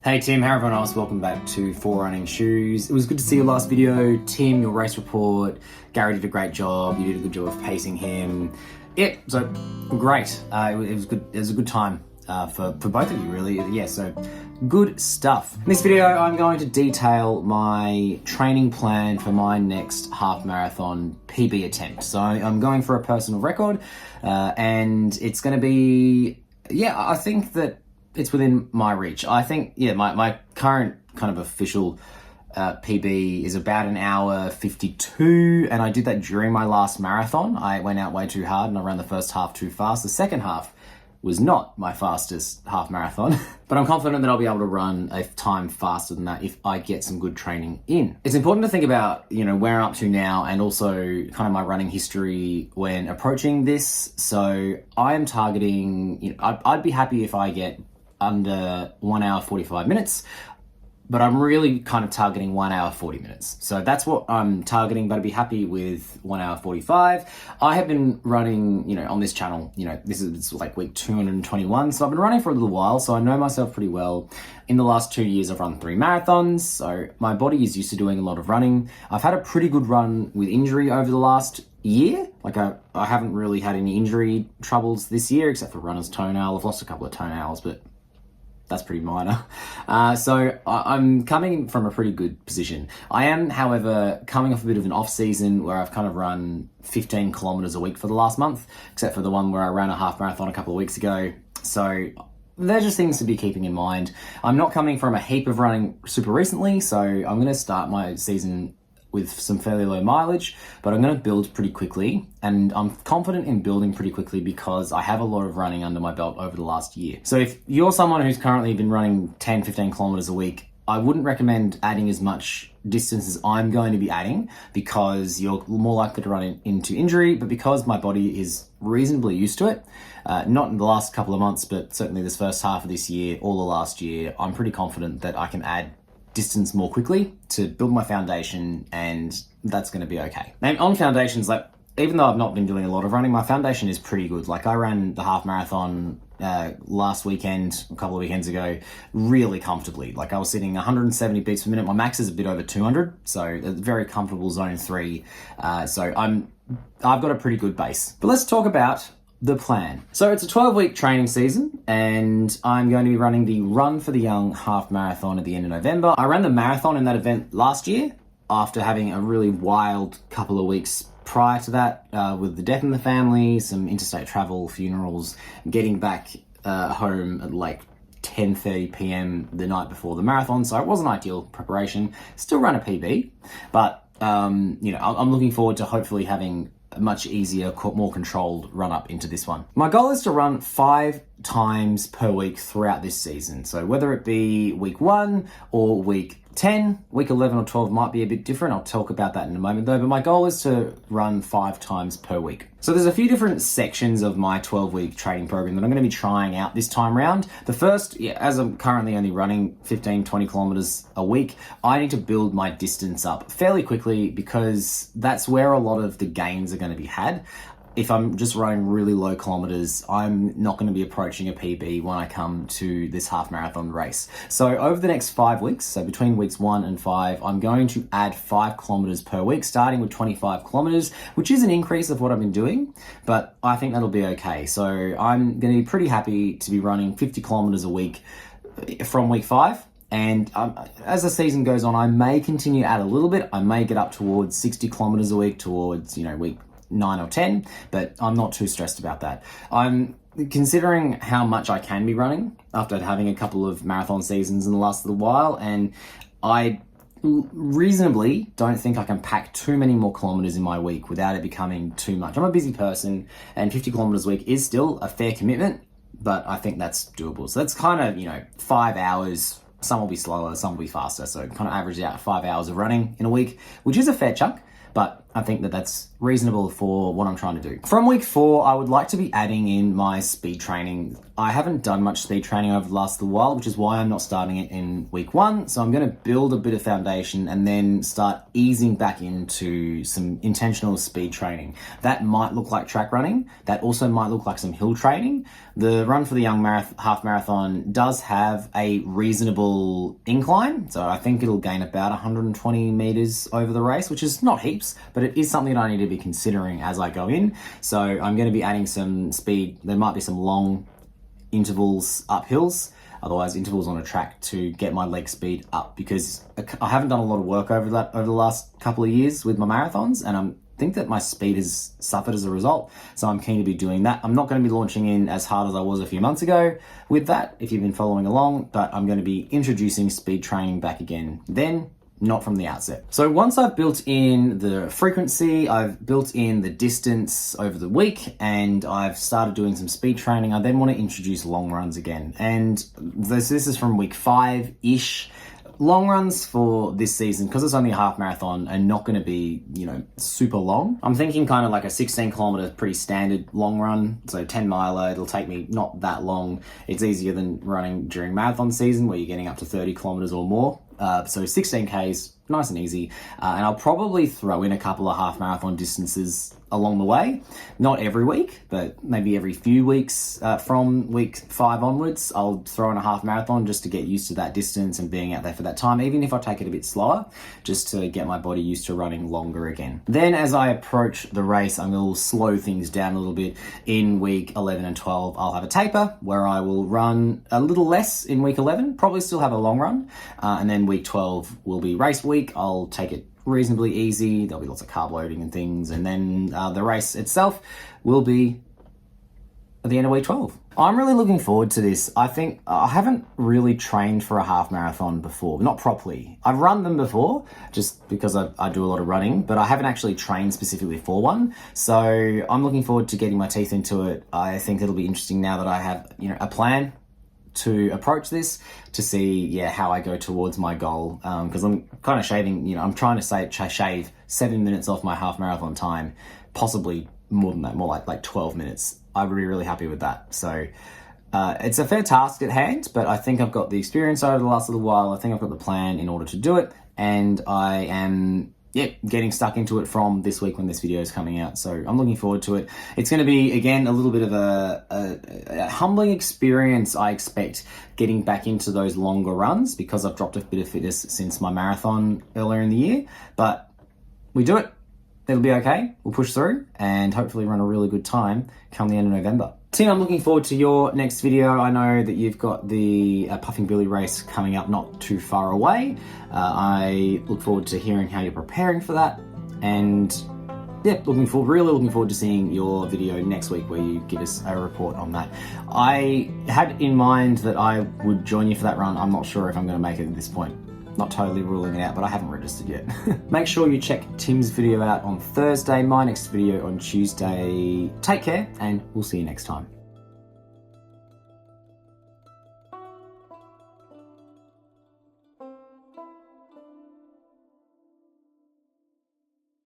Hey Tim, how everyone else? Welcome back to For Running Shoes. It was good to see your last video. Tim, your race report. Gary did a great job. You did a good job of pacing him. Yeah, so great. It was good. It was a good time for both of you, really. Yeah, so good stuff. In this video, I'm going to detail my training plan for my next half marathon PB attempt. So I'm going for a personal record, and it's going to be, I think that it's within my reach. I think, my current kind of official PB is about an hour 52, and I did that during my last marathon. I went out way too hard and I ran the first half too fast. The second half was not my fastest half marathon, but I'm confident that I'll be able to run a time faster than that if I get some good training in. It's important to think about, where I'm up to now and also kind of my running history when approaching this. So I am targeting, I'd be happy if I get under 1 hour 45 minutes, but I'm really kind of targeting 1 hour 40 minutes. So that's what I'm targeting, but I'd be happy with 1 hour 45. I have been running, on this channel, it's like week 221. So I've been running for a little while, so I know myself pretty well. In the last 2 years, I've run 3 marathons, so my body is used to doing a lot of running. I've had a pretty good run with injury over the last year. Like I haven't really had any injury troubles this year, except for runner's toenail. I've lost a couple of toenails, but that's pretty minor. So I'm coming from a pretty good position. I am, however, coming off a bit of an off season where I've kind of run 15 kilometers a week for the last month, except for the one where I ran a half marathon a couple of weeks ago. So they're just things to be keeping in mind. I'm not coming from a heap of running super recently, so I'm going to start my season with some fairly low mileage, but I'm going to build pretty quickly, and I'm confident in building pretty quickly because I have a lot of running under my belt over the last year. So if you're someone who's currently been running 10, 15 kilometers a week, I wouldn't recommend adding as much distance as I'm going to be adding because you're more likely to run into injury, but because my body is reasonably used to it, not in the last couple of months, but certainly this first half of this year, all the last year, I'm pretty confident that I can add distance more quickly to build my foundation, and that's going to be okay. And on foundations, like, even though I've not been doing a lot of running, my foundation is pretty good. Like, I ran the half marathon last weekend, a couple of weekends ago, really comfortably. Like, I was sitting 170 beats per minute. My max is a bit over 200, so a very comfortable zone 3. So I've got a pretty good base. But let's talk about the plan. So it's a 12-week training season, and I'm going to be running the Run for the Young half marathon at the end of November. I ran the marathon in that event last year after having a really wild couple of weeks prior to that with the death in the family, some interstate travel, funerals, getting back home at like 10:30 p.m. the night before the marathon. So it wasn't ideal preparation. Still ran a PB, but I'm looking forward to hopefully having a much easier, more controlled run up into this one. My goal is to run 5 times per week throughout this season. So whether it be week 1 or week 10, week 11 or 12 might be a bit different. I'll talk about that in a moment though, but my goal is to run 5 times per week. So there's a few different sections of my 12-week training program that I'm going to be trying out this time around. The first, as I'm currently only running 15, 20 kilometers a week, I need to build my distance up fairly quickly because that's where a lot of the gains are going to be had. If I'm just running really low kilometers, I'm not going to be approaching a PB when I come to this half marathon race. So over the next 5 weeks, so between weeks 1 and 5, I'm going to add 5 kilometers per week, starting with 25 kilometers, which is an increase of what I've been doing, but I think that'll be okay. So I'm going to be pretty happy to be running 50 kilometers a week from week 5. And as the season goes on, I may continue to add a little bit. I may get up towards 60 kilometers a week towards, week 9 or 10, but I'm not too stressed about that. I'm considering how much I can be running after having a couple of marathon seasons in the last little while, and I reasonably don't think I can pack too many more kilometers in my week without it becoming too much. I'm a busy person, and 50 kilometers a week is still a fair commitment, but I think that's doable. So that's kind of, 5 hours. Some will be slower, some will be faster, so kind of average out 5 hours of running in a week, which is a fair chunk. But I think that that's reasonable for what I'm trying to do. From week 4, I would like to be adding in my speed training. I haven't done much speed training over the last little while, which is why I'm not starting it in week 1. So I'm going to build a bit of foundation and then start easing back into some intentional speed training. That might look like track running. That also might look like some hill training. The Run for the Young half marathon does have a reasonable incline. So I think it'll gain about 120 meters over the race, which is not heaps, but it is something that I need to be considering as I go in. So I'm going to be adding some speed. There might be some long intervals up hills, otherwise intervals on a track, to get my leg speed up, because I haven't done a lot of work over the last couple of years with my marathons, and I think that my speed has suffered as a result. So I'm keen to be doing that. I'm not going to be launching in as hard as I was a few months ago with that, if you've been following along, but I'm going to be introducing speed training back again then, not from the outset. So once I've built in the frequency, I've built in the distance over the week, and I've started doing some speed training, I then want to introduce long runs again. And this is from week 5-ish. Long runs for this season, because it's only a half marathon, are not going to be, super long. I'm thinking kind of like a 16 kilometer, pretty standard long run. So 10 miler, it'll take me not that long. It's easier than running during marathon season where you're getting up to 30 kilometers or more. So 16Ks, nice and easy. And I'll probably throw in a couple of half marathon distances along the way. Not every week, but maybe every few weeks from week 5 onwards, I'll throw in a half marathon just to get used to that distance and being out there for that time, even if I take it a bit slower, just to get my body used to running longer again. Then as I approach the race, I'm going to slow things down a little bit. In week 11 and 12, I'll have a taper where I will run a little less in week 11, probably still have a long run. And then week 12 will be race week. I'll take it reasonably easy. There'll be lots of carb loading and things, and then the race itself will be at the end of week 12. I'm really looking forward to this. I think I haven't really trained for a half marathon before, not properly. I've run them before just because I do a lot of running, but I haven't actually trained specifically for one. So I'm looking forward to getting my teeth into it. I think it'll be interesting now that I have, a plan to approach this, to see how I go towards my goal, because I'm kind of shaving, I'm trying to shave 7 minutes off my half marathon time, possibly more than that, more like 12 minutes. I would be really happy with that. So it's a fair task at hand, but I think I've got the experience over the last little while. I think I've got the plan in order to do it, and I am getting stuck into it from this week when this video is coming out. So I'm looking forward to it. It's going to be, again, a little bit of a humbling experience, I expect, getting back into those longer runs, because I've dropped a bit of fitness since my marathon earlier in the year. But we do it. It'll be okay. We'll push through and hopefully run a really good time come the end of November. Tim, I'm looking forward to your next video. I know that you've got the Puffing Billy race coming up not too far away. I look forward to hearing how you're preparing for that. And really looking forward to seeing your video next week where you give us a report on that. I had in mind that I would join you for that run. I'm not sure if I'm going to make it at this point. Not totally ruling it out, but I haven't registered yet. Make sure you check Tim's video out on Thursday, my next video on Tuesday. Take care, and we'll see you next time.